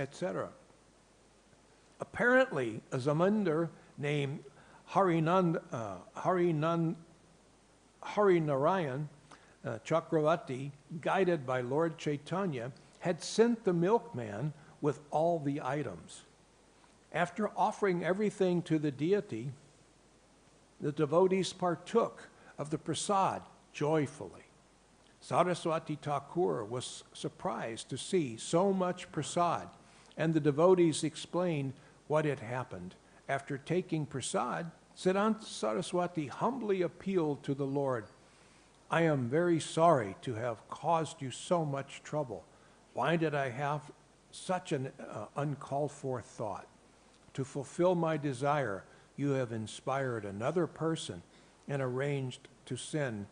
etc. Apparently, a zamindar named Harinarayan Chakravarti, guided by Lord Chaitanya, had sent the milkman with all the items. After offering everything to the deity, the devotees partook of the prasad joyfully. Saraswati Thakur was surprised to see so much prasad, and the devotees explained what had happened. After taking prasad, Siddhanta Saraswati humbly appealed to the Lord, "I am very sorry to have caused you so much trouble. Why did I have such an uncalled for thought? To fulfill my desire, you have inspired another person and arranged to send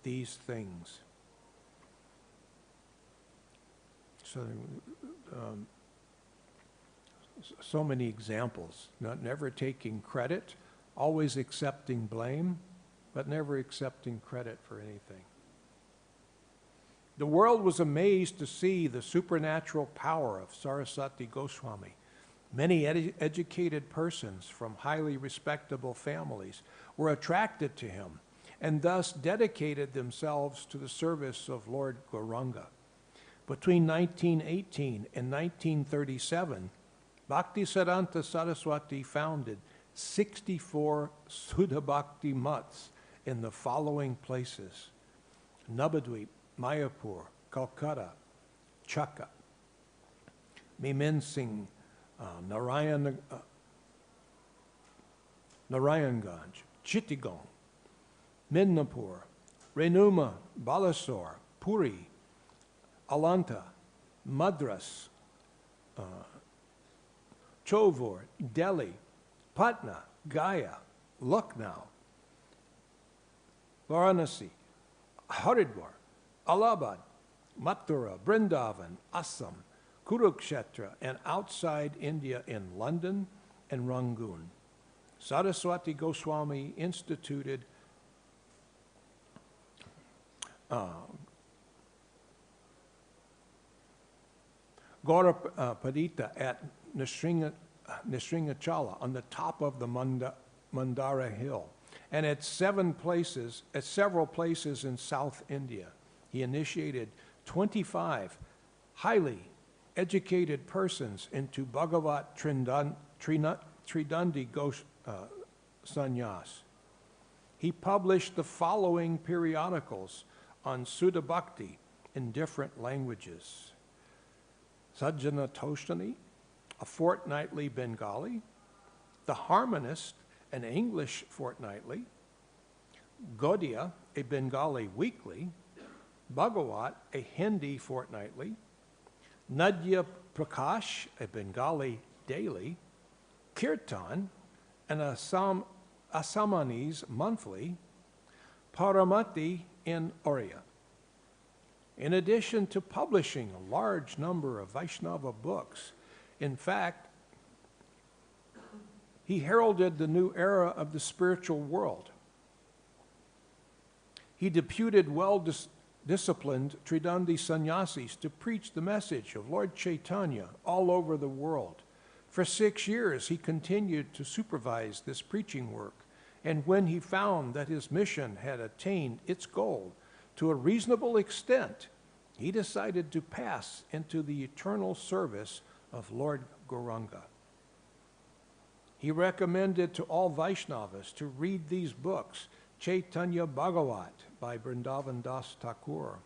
these things." So many examples, never taking credit, always accepting blame, but never accepting credit for anything. The world was amazed to see the supernatural power of Saraswati Goswami. Many educated persons from highly respectable families were attracted to him and thus dedicated themselves to the service of Lord Gauranga. Between 1918 and 1937, Bhakti Siddhanta Saraswati founded 64 Sudha Bhakti mutts in the following places: Navadvip, Mayapur, Calcutta, Chakka, Miminsing, Narayanganj, Chittagong, Midnapur, Renuma, Balasore, Puri, Alanta, Madras, Chovur, Delhi, Patna, Gaya, Lucknow, Varanasi, Haridwar, Allahabad, Mathura, Vrindavan, Assam, Kurukshetra, and outside India in London and Rangoon. Saraswati Goswami instituted Gaurapadita at Nisringachala on the top of the Mandara Hill, and at several places in South India. He initiated 25 highly educated persons into Bhagavat Tridandi Sannyas. He published the following periodicals on Sudha Bhakti in different languages: Sajjana Toshtani, a fortnightly Bengali; The Harmonist, an English fortnightly; Gaudiya, a Bengali weekly; Bhagavat, a Hindi fortnightly; Nadya Prakash, a Bengali daily; Kirtan, an Assamese monthly; Paramati in Oriya. In addition to publishing a large number of Vaishnava books, in fact, he heralded the new era of the spiritual world. He deputed well-disciplined Tridandi sannyasis to preach the message of Lord Chaitanya all over the world. For 6 years, he continued to supervise this preaching work, and when he found that his mission had attained its goal to a reasonable extent, he decided to pass into the eternal service of Lord Gauranga. He recommended to all Vaishnavas to read these books: Chaitanya Bhagavat by Vrindavan Das Thakur,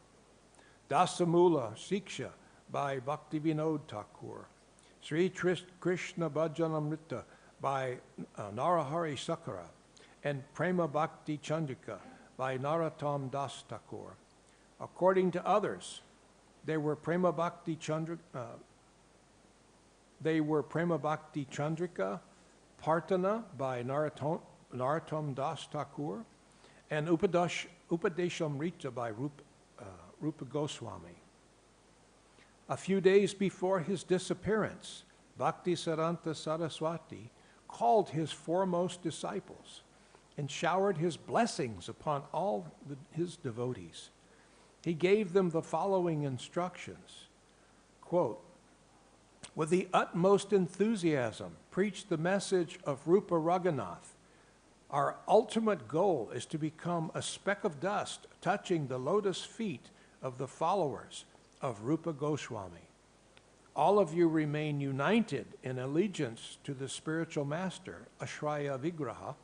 Dasamula Siksha by Bhaktivinoda Thakur, Sri Krishna Bhajanamrita by Narahari Sakara, and Prema Bhakti Chandrika by Narottam Das Thakur. According to others, they were Prema Bhakti Chandrika, Partana by Narottam Das Thakur, and Upadeshamrita by Rupa Goswami. A few days before his disappearance, Bhakti Siddhanta Saraswati called his foremost disciples and showered his blessings upon all his devotees. He gave them the following instructions, quote, with the utmost enthusiasm, preach the message of Rupa Raghunath. Our ultimate goal is to become a speck of dust touching the lotus feet of the followers of Rupa Goswami. All of you remain united in allegiance to the spiritual master, Ashraya Vigraha,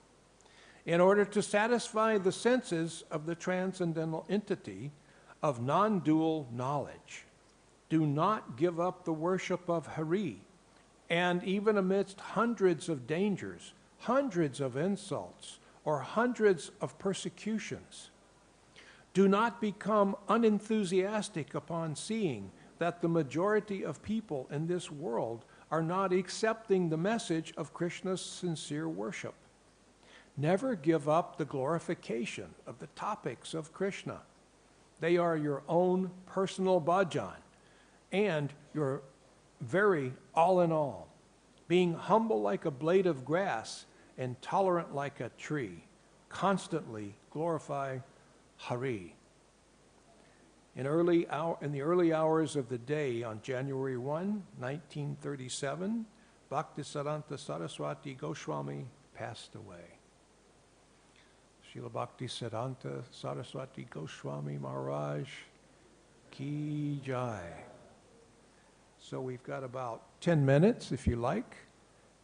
in order to satisfy the senses of the transcendental entity of non-dual knowledge. Do not give up the worship of Hari, and even amidst hundreds of dangers, hundreds of insults, or hundreds of persecutions, do not become unenthusiastic upon seeing that the majority of people in this world are not accepting the message of Krishna's sincere worship. Never give up the glorification of the topics of Krishna. They are your own personal bhajan and your very all in all. Being humble like a blade of grass and tolerant like a tree, constantly glorify Hari. In the early hours of the day on January 1, 1937, Bhakti Siddhanta Saraswati Goswami passed away. Srila Bhakti Siddhanta Saraswati Goswami Maharaj Ki Jai. So we've got about 10 minutes, if you like.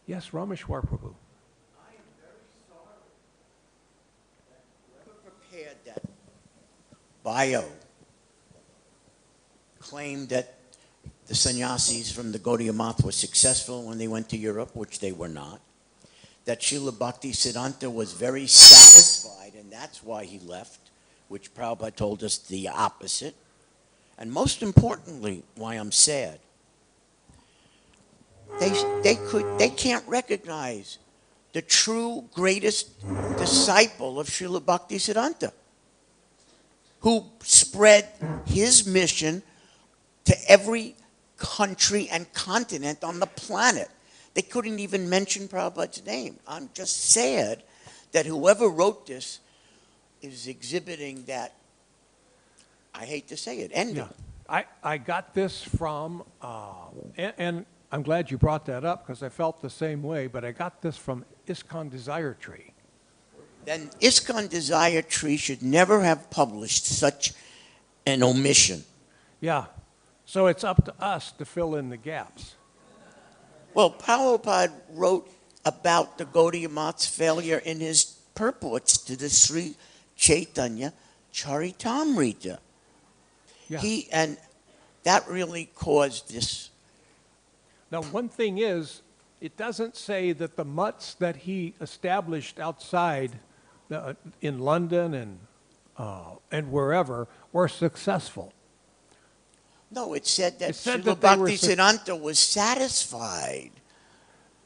Yes, Rameshwar Prabhu. I am very sorry that whoever prepared that bio claimed that the sannyasis from the Gaudiya Math were successful when they went to Europe, which they were not. That Srila Bhakti Siddhanta was very satisfied, and that's why he left, which Prabhupada told us the opposite. And most importantly, why I'm sad, they can't recognize the true greatest disciple of Srila Bhakti Siddhanta, who spread his mission to every country and continent on the planet. They couldn't even mention Prabhupada's name. I'm just sad that whoever wrote this is exhibiting that, I hate to say it, envy. Yeah. I got this from, and I'm glad you brought that up because I felt the same way, but I got this from ISKCON Desire Tree. Then ISKCON Desire Tree should never have published such an omission. Yeah, so it's up to us to fill in the gaps. Well, Prabhupada wrote about the Gaudiya Math's failure in his purports to the Sri Chaitanya Charitamrita. Yeah. And that really caused this. Now, one thing is, it doesn't say that the mutts that he established outside in London and wherever were successful. No, it said that that Srila they were Bhakti Siddhanta was satisfied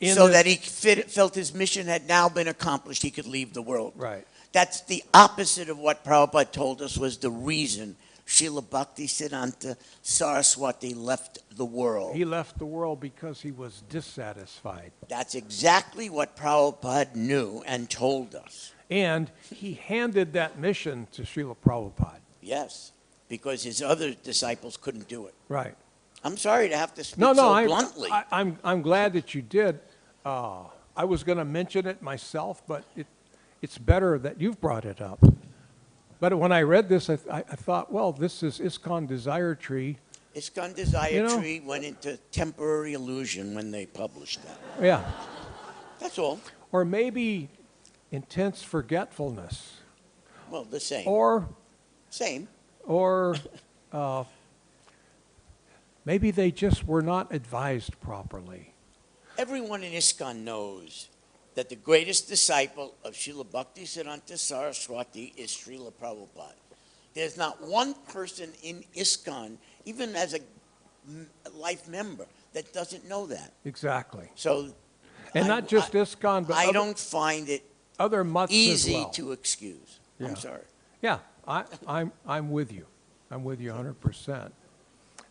so that he felt his mission had now been accomplished. He could leave the world. Right. That's the opposite of what Prabhupada told us was the reason Srila Bhakti Siddhanta Saraswati left the world. He left the world because he was dissatisfied. That's exactly what Prabhupada knew and told us. And he handed that mission to Srila Prabhupada. Yes, because his other disciples couldn't do it. Right. I'm sorry to have to speak bluntly. I'm glad that you did. I was going to mention it myself, but it's better that you've brought it up. But when I read this, I thought, well, this is ISKCON Desire Tree. ISKCON Desire Tree went into temporary illusion when they published that. Yeah. That's all. Or maybe intense forgetfulness. Well, the same. Same. Or maybe they just were not advised properly. Everyone in ISKCON knows that the greatest disciple of Srila Bhakti Siddhanta Saraswati is Srila Prabhupada. There's not one person in ISKCON, even as a life member, that doesn't know that. Exactly. So, not just ISKCON, but I don't find it other mutts easy as well. to excuse. Yeah. I'm sorry. Yeah, I'm with you. I'm with you 100%.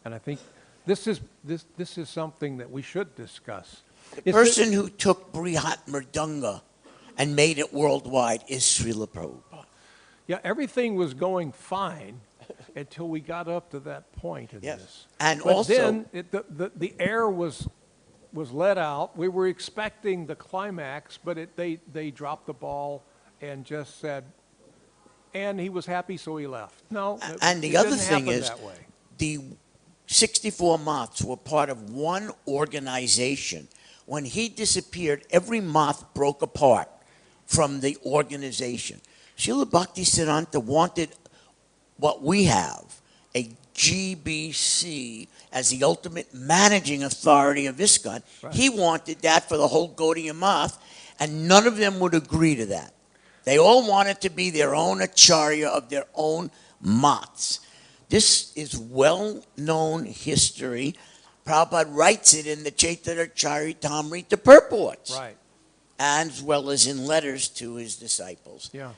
And I think this is something that we should discuss. The person who took Brihat Mridanga and made it worldwide is Srila Prabhupada. Yeah, everything was going fine until we got up to that point in Yes. this. And But also, then the air was let out. We were expecting the climax, but they dropped the ball and just said, and he was happy, so he left. No, and the it other didn't thing happen is, that way. the 64 moths were part of one organization. When he disappeared, every moth broke apart from the organization. Srila Bhakti Siddhanta wanted what we have, a GBC, as the ultimate managing authority of ISKCON. Right. He wanted that for the whole Gaudiya moth, and none of them would agree to that. They all wanted to be their own acharya of their own moths. This is well-known history. Prabhupada writes it in the Chaitanya Charitamrita purports, Right. as well as in letters to his disciples. Yeah.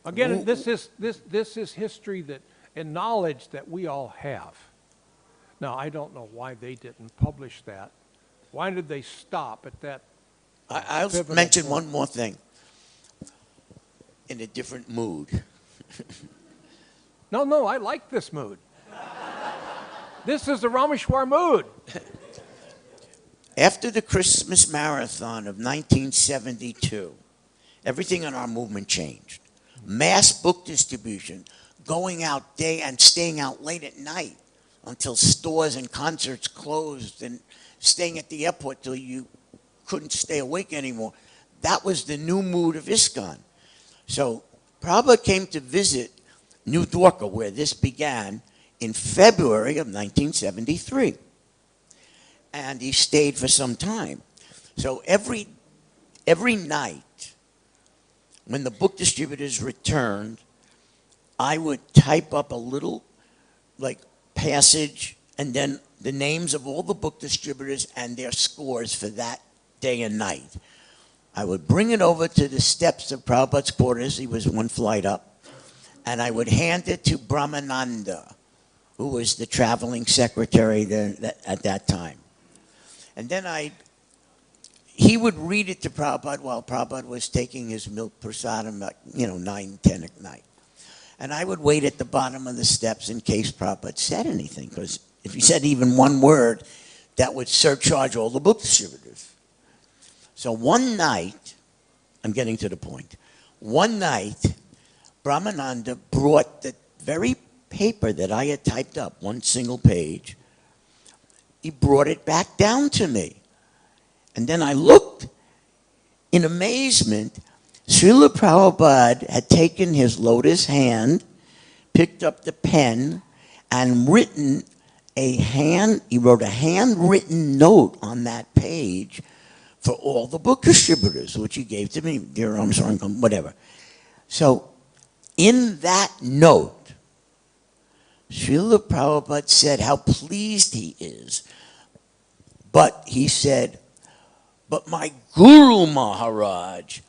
Again, this is history that and knowledge that we all have. Now, I don't know why they didn't publish that. Why did they stop at that? I'll pivotal mention point? one more thing in a different mood. No, I like this mood. This is the Rameshwar mood. After the Christmas marathon of 1972, everything in our movement changed. Mass book distribution, going out day and staying out late at night until stores and concerts closed, and staying at the airport till you couldn't stay awake anymore. That was the new mood of ISKCON. So Prabhupada came to visit New Dwarka, where this began, in February of 1973. And he stayed for some time. So every night, when the book distributors returned, I would type up a little passage and then the names of all the book distributors and their scores for that day and night. I would bring it over to the steps of Prabhupada's quarters. He was one flight up. And I would hand it to Brahmananda, who was the traveling secretary there at that time. And then he would read it to Prabhupada while Prabhupada was taking his milk prasadam at 9, 10 at night. And I would wait at the bottom of the steps in case Prabhupada said anything, because if he said even one word, that would surcharge all the book distributors. So one night, I'm getting to the point, one night, Brahmananda brought the very paper that I had typed up, one single page. He brought it back down to me. And then I looked in amazement. Srila Prabhupada had taken his lotus hand, picked up the pen, and he wrote a handwritten note on that page for all the book distributors, which he gave to me, dear Armstrong, whatever. So in that note, Srila Prabhupada said how pleased he is. But he said, but my Guru Maharaj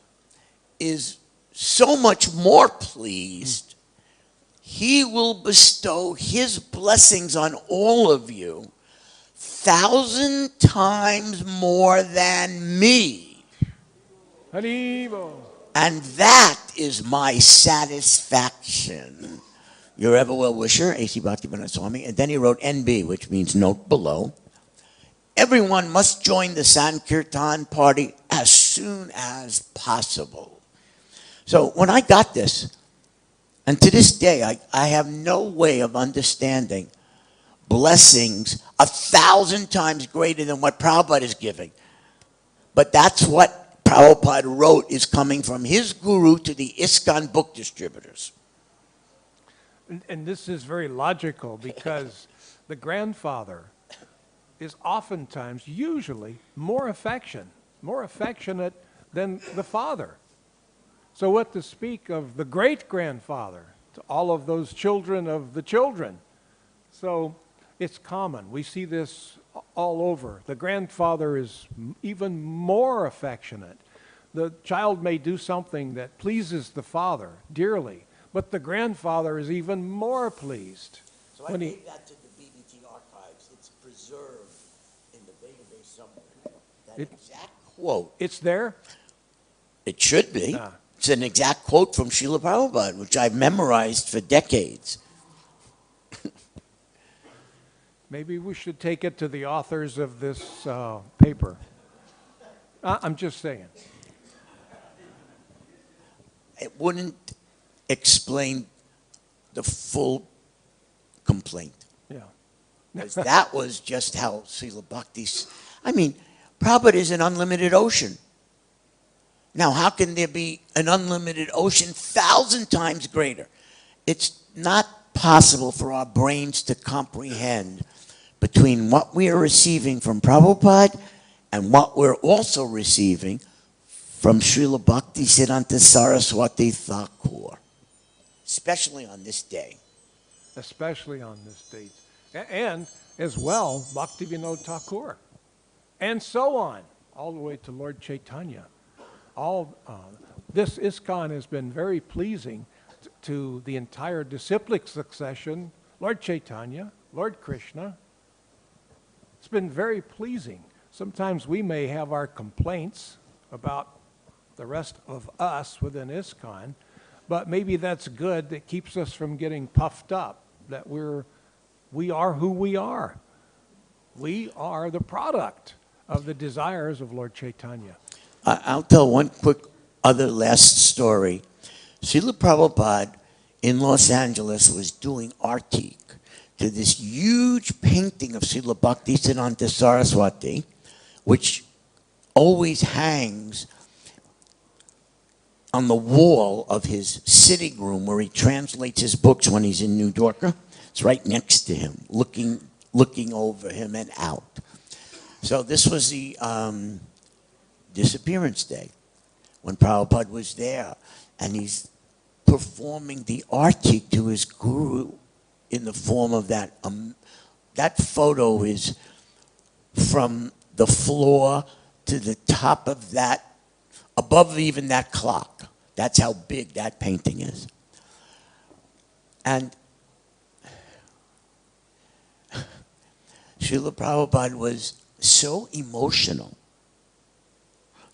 is so much more pleased. He will bestow his blessings on all of you 1,000 times more than me. Haribo. And that is my satisfaction. Your ever well wisher, A.C. Bhaktivedanta Swami. And then he wrote NB, which means note below. Everyone must join the Sankirtan party as soon as possible. So when I got this, and to this day, I have no way of understanding blessings 1,000 times greater than what Prabhupada is giving. But that's what Prabhupada wrote is coming from his guru to the ISKCON book distributors. And this is very logical because the grandfather is oftentimes, usually, more affectionate than the father. So what to speak of the great-grandfather to all of those children of the children? So it's common. We see this all over. The grandfather is even more affectionate. The child may do something that pleases the father dearly, but the grandfather is even more pleased. So I gave that to the BBT archives. It's preserved in the database somewhere. That exact quote. It's there? It should be. It's an exact quote from Srila Prabhupada, which I've memorized for decades. Maybe we should take it to the authors of this paper. I'm just saying. It wouldn't explain the full complaint. Yeah. Because that was just how Srila Bhakti's... I mean, Prabhupada is an unlimited ocean. Now, how can there be an unlimited ocean 1,000 times greater? It's not possible for our brains to comprehend between what we are receiving from Prabhupada and what we're also receiving from Srila Bhakti Siddhanta Saraswati Thakur, especially on this day. Especially on this date. And as well, Bhaktivinoda Thakur. And so on, all the way to Lord Chaitanya. This ISKCON has been very pleasing to the entire disciplic succession, Lord Chaitanya, Lord Krishna. It's been very pleasing. Sometimes we may have our complaints about the rest of us within ISKCON, but maybe that's good. That keeps us from getting puffed up, that we are who we are. We are the product of the desires of Lord Chaitanya. I'll tell one quick other last story. Srila Prabhupada in Los Angeles was doing artik to this huge painting of Srila Bhakti Siddhanta Saraswati, which always hangs on the wall of his sitting room where he translates his books when he's in New York. It's right next to him, looking over him and out. So this was the disappearance day when Prabhupada was there, and he's performing the artik to his guru in the form of that. That photo is from the floor to the top of that, above even that clock. That's how big that painting is. And Srila Prabhupada was so emotional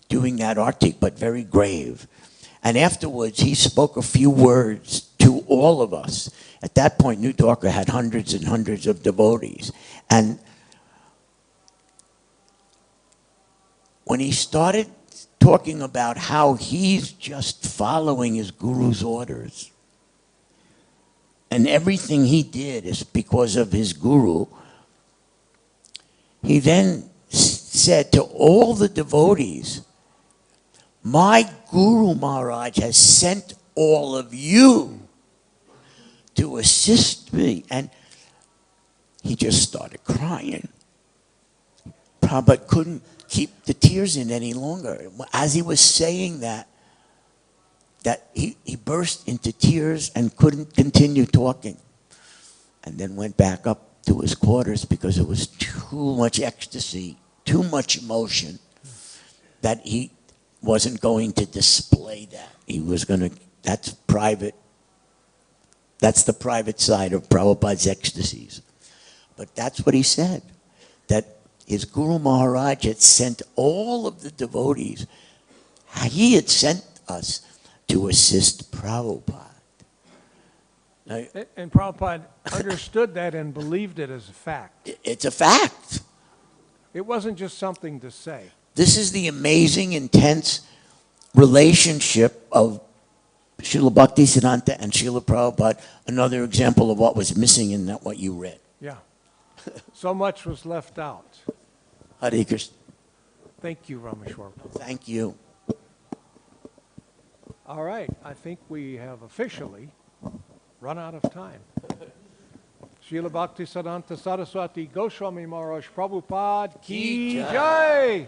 doing that artik, but very grave. And afterwards, he spoke a few words to all of us. At that point, New Dwarka had hundreds and hundreds of devotees. And when he started talking about how he's just following his guru's orders, and everything he did is because of his guru, he then said to all the devotees, my Guru Maharaj has sent all of you to assist me. And he just started crying. Prabhupada couldn't keep the tears in any longer. As he was saying that he burst into tears and couldn't continue talking. And then went back up to his quarters because it was too much ecstasy, too much emotion, that he wasn't going to display that. He was going to, that's private. That's the private side of Prabhupada's ecstasies. But that's what he said, that his Guru Maharaj had sent all of the devotees. He had sent us to assist Prabhupada. Now, and Prabhupada understood that and believed it as a fact. It's a fact. It wasn't just something to say. This is the amazing, intense relationship of Srila Bhakti Siddhanta and Srila Prabhupada. Another example of what was missing in that, what you read. Yeah. So much was left out. Hare Krishna. Thank you, Rameshwar. Thank you. All right. I think we have officially run out of time. Srila Bhakti Siddhanta Saraswati Goswami Maharaj Prabhupada Ki Jai!